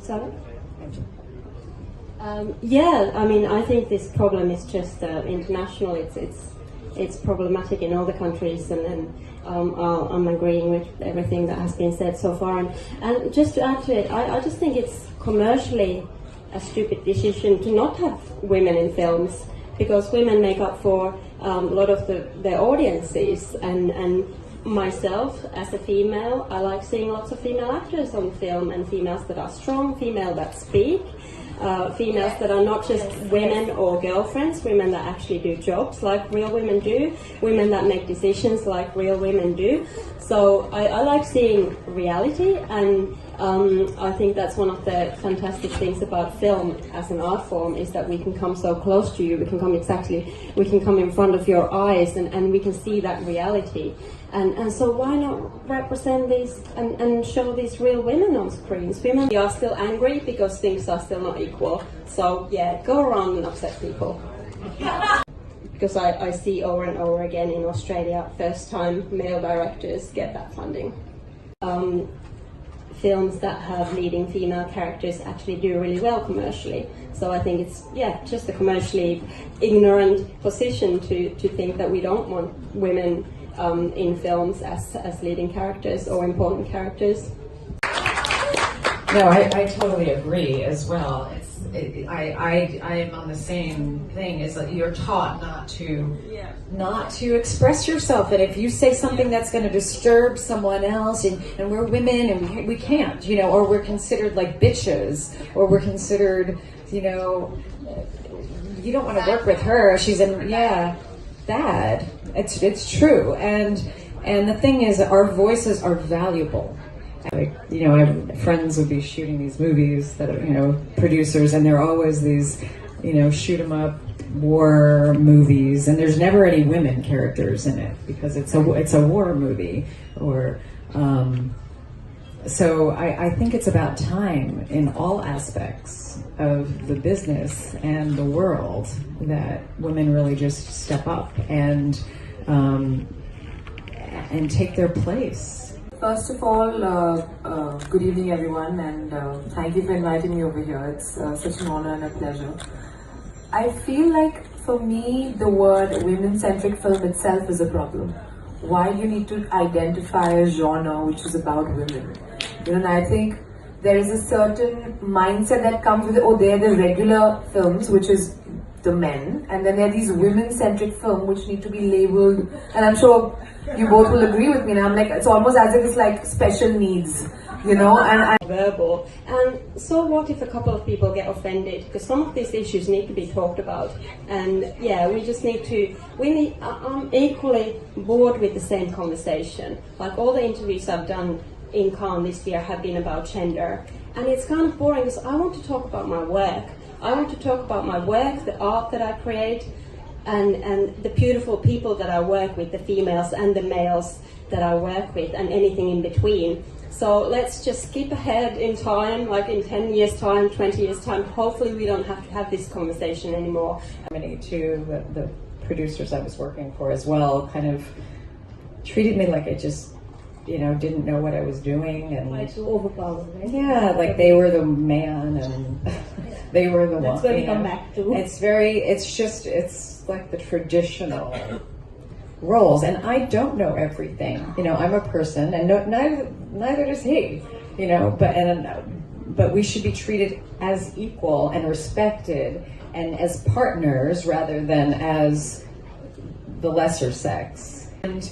Sorry? Yeah, I mean, I think this problem is just international. It's problematic in all the countries, and I'm agreeing with everything that has been said so far. And just to add to it, I just think it's commercially a stupid decision to not have women in films, because women make up for a lot of their audiences, and myself as a female, I like seeing lots of female actors on film, and females that are strong, females that speak, females that are not just women or girlfriends, women that actually do jobs like real women do, women that make decisions like real women do. So I like seeing reality, and I think that's one of the fantastic things about film as an art form, is that we can come so close to you, we can come in front of your eyes, and we can see that reality. And so why not represent these and show these real women on screens? Women are still angry because things are still not equal. So yeah, go around and upset people. Because I see over and over again in Australia, first time male directors get that funding. Films that have leading female characters actually do really well commercially. So I think it's, yeah, just a commercially ignorant position to think that we don't want women in films as leading characters or important characters. No, I totally agree as well. I am on the same thing. Is that you're taught not to express yourself, and if you say something that's going to disturb someone else, and we're women and we can't, or we're considered like bitches, or we're considered, you don't want to work with her. She's bad. It's true, and the thing is, our voices are valuable. Like, friends would be shooting these movies that are, producers, and they're always these, shoot 'em up war movies, and there's never any women characters in it because it's a war movie. Or so I think it's about time in all aspects of the business and the world that women really just step up and take their place. First of all, good evening everyone, and thank you for inviting me over here. It's such an honor and a pleasure. I feel like, for me, the word women-centric film itself is a problem. Why do you need to identify a genre which is about women? And I think there is a certain mindset that comes with it. Oh, they're the regular films, which is the men, and then there are these women-centric films which need to be labeled, and I'm sure you both will agree with me, and I'm like, it's almost as if it's like special needs, and verbal. And so what if a couple of people get offended? Because some of these issues need to be talked about, and yeah, I'm equally bored with the same conversation. Like, all the interviews I've done in Cannes this year have been about gender, and it's kind of boring because I want to talk about my work. I want to talk about my work, the art that I create, and the beautiful people that I work with, the females and the males that I work with, and anything in between. So let's just skip ahead in time, like in 10 years' time, 20 years' time. Hopefully we don't have to have this conversation anymore. The producers I was working for as well kind of treated me like I just didn't know what I was doing, and like overpowered, right? Yeah, like they were the man and they were the one. That's what we come back to. It's like the traditional roles, and I don't know everything. I'm a person, and neither does he. But we should be treated as equal and respected, and as partners rather than as the lesser sex. And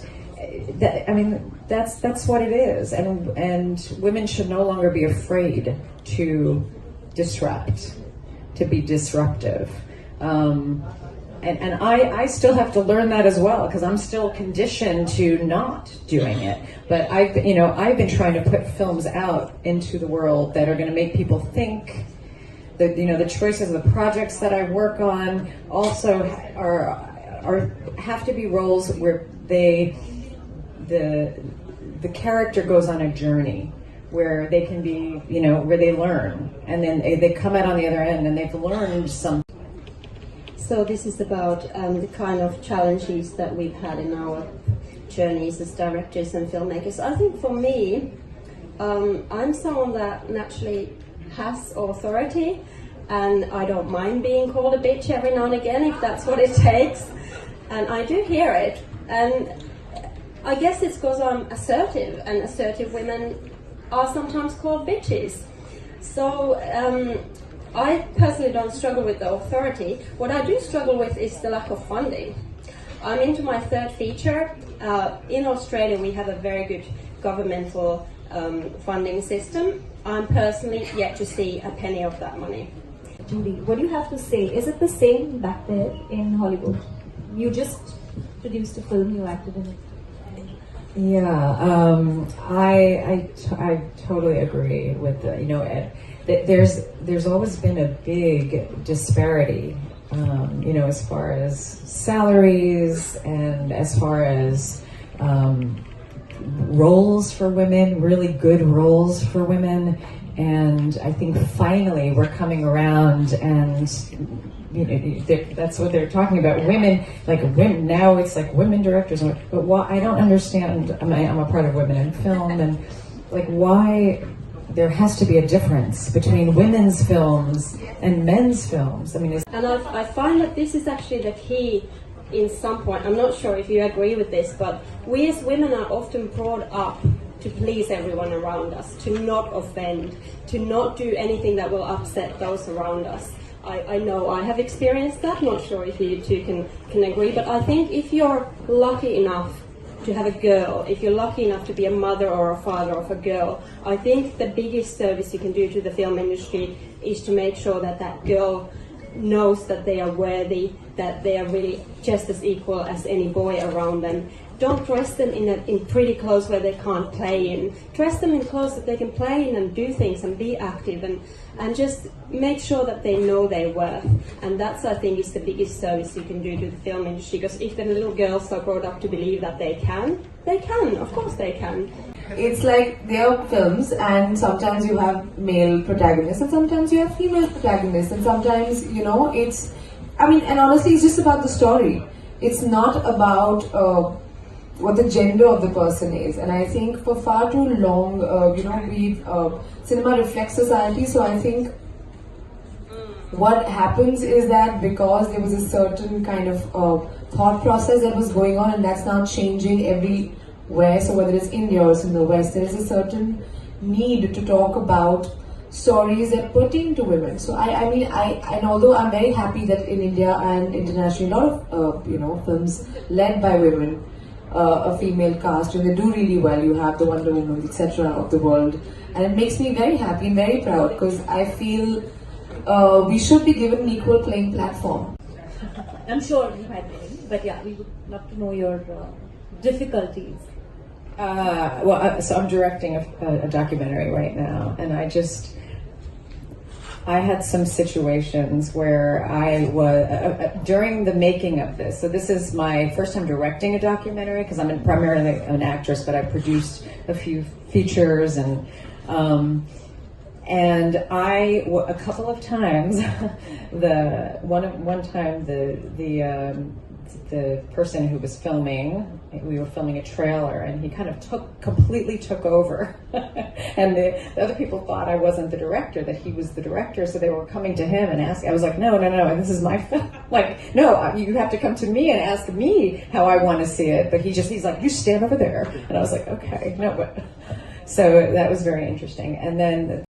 that's what it is, and women should no longer be afraid to disrupt, to be disruptive, and I still have to learn that as well, because I'm still conditioned to not doing it. But I've been trying to put films out into the world that are going to make people think. The choices of the projects that I work on also have to be roles where the character goes on a journey where they can be, where they learn, and then they come out on the other end and they've learned something. So this is about the kind of challenges that we've had in our journeys as directors and filmmakers. I think for me, I'm someone that naturally has authority, and I don't mind being called a bitch every now and again if that's what it takes. And I do hear it, and I guess it's because I'm assertive, and assertive women are sometimes called bitches. So I personally don't struggle with the authority. What I do struggle with is the lack of funding. I'm into my third feature. In Australia, we have a very good governmental funding system. I'm personally yet to see a penny of that money. Judy, what do you have to say? Is it the same back there in Hollywood? You just produced a film, you acted in it. Yeah, I totally agree with the, there's always been a big disparity, as far as salaries and as far as roles for women, really good roles for women. And I think finally we're coming around, and that's what they're talking about. Women, women now, it's like women directors. But why? I don't understand. I'm a part of Women in Film, and why there has to be a difference between women's films and men's films. And I find that this is actually the key. In some point, I'm not sure if you agree with this, but we as women are often brought up to please everyone around us, to not offend, to not do anything that will upset those around us. I know I have experienced that, not sure if you two can agree, but I think if you're lucky enough to have a girl, if you're lucky enough to be a mother or a father of a girl, I think the biggest service you can do to the film industry is to make sure that that girl knows that they are worthy, that they are really just as equal as any boy around them. Don't dress them in pretty clothes where they can't play in. Dress them in clothes that they can play in and do things and be active, and just make sure that they know their worth. And that's, I think, is the biggest service you can do to the film industry, because if the little girls are brought up to believe that they can, of course they can. It's like there are films, and sometimes you have male protagonists and sometimes you have female protagonists, and sometimes, and honestly it's just about the story. It's not about what the gender of the person is. And I think for far too long, cinema reflects society, so I think what happens is that because there was a certain kind of thought process that was going on, and that's now changing everywhere. So whether it's India or it's in the West, there is a certain need to talk about stories that pertain to women. So and although I'm very happy that in India and internationally, a lot of films led by women, a female cast, and they do really well. You have the Wonder Woman, etc. of the world, and it makes me very happy and very proud, because I feel we should be given an equal playing platform. I'm sure you had many, but yeah, we would love to know your difficulties. So I'm directing a documentary right now, and I had some situations where I was, during the making of this, so this is my first time directing a documentary, because I'm primarily an actress, but I produced a few features, and a couple of times, one time the person who was filming, we were filming a trailer, and he kind of completely took over. And the other people thought I wasn't the director, that he was the director, so they were coming to him and asking. I was like, no, this is my film. Like, no, you have to come to me and ask me how I want to see it. But he's like, you stand over there. And I was like, okay, no, but. So that was very interesting. And then